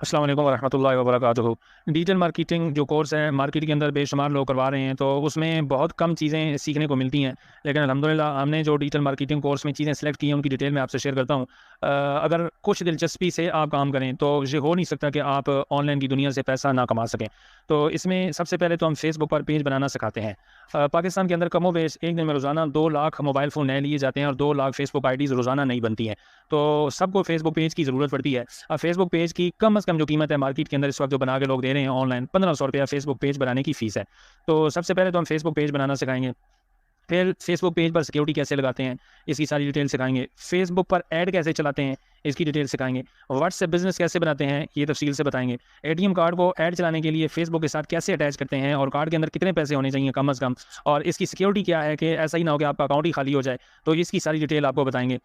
अस्सलाम वालेकुम वरहमतुल्लाहि वबरकातुहू। डिजिटल मार्केटिंग जो कोर्स है, मार्केट के अंदर बेशुमार लोग करवा रहे हैं, तो उसमें बहुत कम चीज़ें सीखने को मिलती हैं। लेकिन अल्हम्दुलिल्लाह हमने जो डिजिटल मार्केटिंग कोर्स में चीज़ें सेलेक्ट की हैं, उनकी डिटेल मैं आपसे शेयर करता हूँ। अगर कुछ दिलचस्पी से आप काम करें, तो ये हो नहीं सकता कि आप ऑनलाइन की दुनिया से पैसा ना कमा सकें। तो इसमें सबसे पहले तो हम फेसबुक पर पेज बनाना सिखाते हैं। पाकिस्तान के अंदर कमोबेश एक दिन में रोज़ाना 2 लाख मोबाइल फ़ोन नए लिए जाते हैं और 2 लाख फेसबुक आईडीज़ रोज़ाना नई बनती हैं। तो सबको फेसबुक पेज की ज़रूरत पड़ती है। अब फेसबुक पेज की कम से कम जो कीमत है मार्केट के अंदर इस वक्त जो बना के लोग दे रहे हैं ऑनलाइन, ₹1500 फेसबुक पेज बनाने की फ़ीस है। तो सबसे पहले तो हम फेसबुक पेज बनाना सिखाएँगे। फिर फेसबुक पेज पर सिक्योरिटी कैसे लगाते हैं, इसकी सारी डिटेल सिखाएँगे। फेसबुक पर ऐड कैसे चलाते हैं, इसकी डिटेल सिखाएँगे। व्हाट्सएप बिज़नेस कैसे बनाते हैं, ये तफ़सील से बताएँगे। एटीएम कार्ड को ऐड चलाने के लिए फेसबुक के साथ कैसे अटैच करते हैं और कार्ड के अंदर कितने पैसे होने चाहिए कम से कम, और इसकी सिक्योरिटी क्या है कि ऐसा ही ना हो कि आपका अकाउंट ही खाली हो जाए। तो इसकी सारी डिटेल आपको बताएँगे।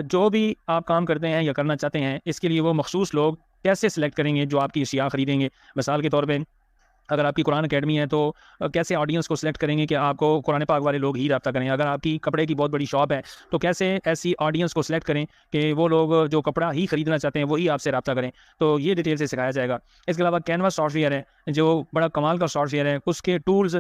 जो भी आप काम करते हैं या करना चाहते हैं, इसके लिए वो मखसूस लोग कैसे सेलेक्ट करेंगे जो आपकी अशिया खरीदेंगे। मिसाल के तौर पे अगर आपकी कुरान अकेडमी है, तो कैसे ऑडियंस को सिलेक्ट करेंगे कि आपको कुरान पाक वाले लोग ही रब्ता करें। अगर आपकी कपड़े की बहुत बड़ी शॉप है, तो कैसे ऐसी ऑडियंस को सिलेक्ट करें कि वो लोग जो कपड़ा ही खरीदना चाहते हैं वही आपसे रब्ता करें। तो ये डिटेल से सिखाया जाएगा। इसके अलावा कैनवा सॉफ्टवेयर है, जो बड़ा कमाल का सॉफ्टवेयर है। उसके टूल्स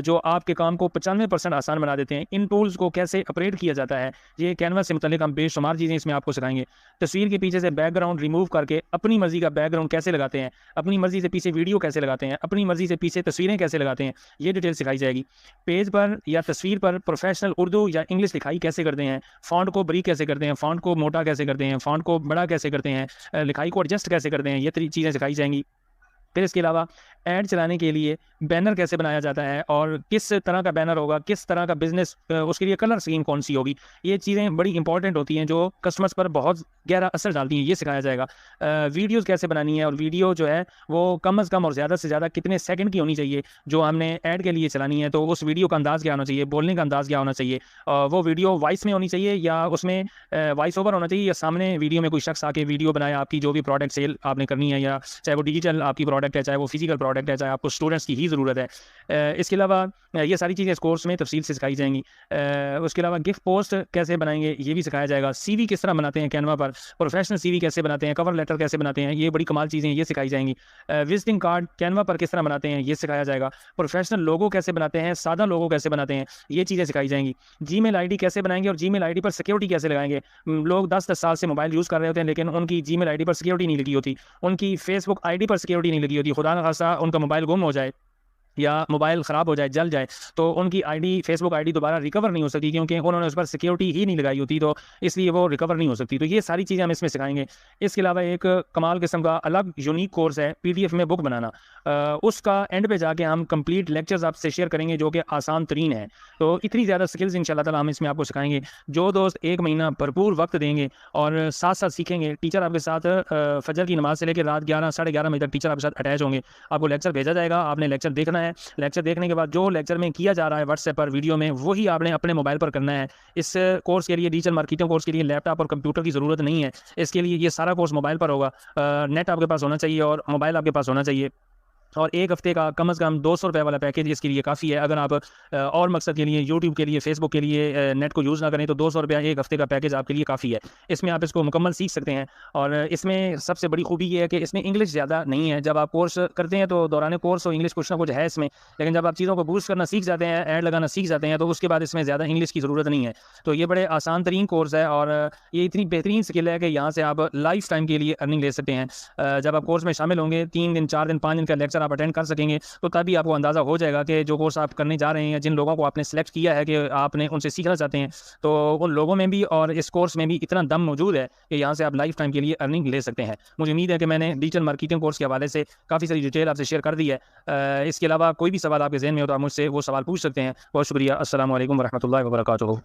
जो आपके काम को 95% आसान बना देते हैं। इन टूल्स को कैसे ऑपरेट किया जाता है, ये कैनवा से मुतल्लिक हम बेशुमार चीज़ें इसमें आपको सिखाएंगे। तस्वीर के पीछे से बैकग्राउंड रिमूव करके अपनी मर्ज़ी का बैकग्राउंड कैसे लगाते हैं, अपनी मर्ज़ी से पीछे वीडियो कैसे लगाते हैं, अपनी मर्ज़ी से पीछे तस्वीरें कैसे लगाते हैं, ये डिटेल सिखाई जाएगी। पेज पर या तस्वीर पर प्रोफेशनल उर्दू या इंग्लिश लिखाई कैसे करते हैं, फ़ॉन्ट को बारीक कैसे करते हैं, फ़ॉन्ट को मोटा कैसे करते हैं, फ़ॉन्ट को बड़ा कैसे करते हैं, लिखाई को एडजस्ट कैसे करते हैं, ये चीज़ें सिखाई जाएंगी। फिर इसके अलावा ऐड चलाने के लिए बैनर कैसे बनाया जाता है और किस तरह का बैनर होगा, किस तरह का बिज़नेस, उसके लिए कलर स्कीम कौन-सी होगी। ये चीज़ें बड़ी इंपॉर्टेंट होती हैं जो कस्टमर्स पर बहुत गहरा असर डालती हैं, ये सिखाया जाएगा। वीडियोज़ कैसे बनानी है और वीडियो जो है वो कम से कम और ज़्यादा से ज़्यादा कितने सेकंड की होनी चाहिए, जो हमने ऐड के लिए चलानी है। तो उस वीडियो का अंदाज़ क्या होना चाहिए, बोलने का अंदाज़ क्या होना चाहिए। वो वीडियो वॉइस में होनी चाहिए या उसमें वॉइस ओवर होना चाहिए, या सामने वीडियो में कोई शख्स आके वीडियो बनाए, आपकी जो भी प्रोडक्ट सेल आपने करनी है, या चाहे वो डिजिटल आपकी प्रोडक्ट है, चाहे वो फिजिकल प्रोडक्ट है, चाहे आपको स्टूडेंट्स की ही ज़रूरत है। इसके अलावा ये सारी चीज़ें इस कोर्स में तफसील से सिखाई जाएंगी। उसके अलावा गिफ्ट पोस्ट कैसे बनाएंगे, ये भी सिखाया जाएगा। सीवी किस तरह बनाते हैं कैनवा पर, प्रोफेशनल सीवी कैसे बनाते हैं, कवर लेटर कैसे बनाते हैं, ये बड़ी कमाल चीज़ें ये सिखाई जाएंगी। विजिटिंग कार्ड कैनवा पर किस तरह बनाते हैं, ये सिखाया जाएगा। प्रोफेशनल लोगो कैसे बनाते हैं, सादा लोगो कैसे बनाते हैं, ये चीज़ें सिखाई जाएंगी। जीमेल आईडी कैसे बनाएंगे और जीमेल आईडी पर सिक्योरिटी कैसे लगाएंगे। लोग 10-10 साल से मोबाइल यूज़ कर रहे होते हैं, लेकिन उनकी जीमेल आईडी पर सिक्योरिटी नहीं लगी होती, उनकी फेसबुक आईडी पर सिक्योरिटी नहीं लगी होती। खुदा न खास्ता उनका मोबाइल गुम हो जाए या मोबाइल ख़राब हो जाए, जल जाए, तो उनकी आईडी, फेसबुक आईडी दोबारा रिकवर नहीं हो सकती, क्योंकि उन्होंने उस पर सिक्योरिटी ही नहीं लगाई होती, तो इसलिए वो रिकवर नहीं हो सकती। तो ये सारी चीज़ें हम इसमें सिखाएंगे। इसके अलावा एक कमाल किस्म का अलग यूनिक कोर्स है पीडीएफ में बुक बनाना। उसका एंड पे जाके हम कंप्लीट लेक्चर्स आपसे शेयर करेंगे जो कि आसान तरीन है। तो इतनी ज़्यादा स्किल्स इंशाल्लाह ताला हम इसमें आपको सिखाएंगे। जो दोस्त 1 महीना भरपूर वक्त देंगे और साथ साथ सीखेंगे, टीचर आपके साथ फजर की नमाज से लेकर रात 11 साढ़े 11 बजे तक टीचर आपके साथ अटैच होंगे। आपको लेक्चर भेजा जाएगा, आपने लेक्चर देखना है। लेक्चर देखने के बाद जो लेक्चर में किया जा रहा है व्हाट्सएप पर वीडियो में, वही आपने अपने मोबाइल पर करना है। इस कोर्स के लिए, डिजिटल मार्केटिंग कोर्स के लिए लैपटॉप और कंप्यूटर की ज़रूरत नहीं है। इसके लिए ये सारा कोर्स मोबाइल पर होगा। नेट आपके पास होना चाहिए और मोबाइल आपके पास होना चाहिए। और 1 हफ्ते का कम से कम ₹200 वाला पैकेज इसके लिए काफ़ी है। अगर आप और मकसद के लिए, यूट्यूब के लिए, फेसबुक के लिए नेट को यूज़ ना करें, तो ₹200 1 हफ्ते का पैकेज आपके लिए काफ़ी है। इसमें आप इसको मुकम्मल सीख सकते हैं। और इसमें सबसे बड़ी खूबी ये है कि इसमें इंग्लिश ज़्यादा नहीं है। जब आप कोर्स करते हैं तो दौरान कोर्स तो इंग्लिश कुछ ना कुछ है इसमें, लेकिन जब आप चीज़ों को बूस्ट करना सीख जाते हैं, ऐड लगाना सीख जाते हैं, तो उसके बाद इसमें ज़्यादा इंग्लिश की ज़रूरत नहीं है। तो ये बड़े आसान तरीन कोर्स है और ये इतनी बेहतरीन स्किल है कि यहाँ से आप लाइफ टाइम के लिए अर्निंग ले सकते हैं। जब आप कोर्स में शामिल होंगे, 3 दिन, 4 दिन, 5 दिन का लेक्चर आप अटेंड कर सकेंगे, तो तभी आपको अंदाज़ा हो जाएगा कि जो कोर्स आप करने जा रहे हैं या जिन लोगों को आपने सेलेक्ट किया है कि आपने उनसे सीखना चाहते हैं, तो उन लोगों में भी और इस कोर्स में भी इतना दम मौजूद है कि यहाँ से आप लाइफ टाइम के लिए अर्निंग ले सकते हैं। मुझे उम्मीद है कि मैंने डिजिटल मार्केटिंग कोर्स के हवाले से काफ़ी सारी डिटेल आपसे शेयर कर दी है। इसके अलावा कोई भी सवाल आपके ज़हन में हो तो आप मुझसे वो सवाल पूछ सकते हैं। बहुत शुक्रिया। अस्सलाम वालेकुम वरहमतुल्लाहि वबरकातुहू।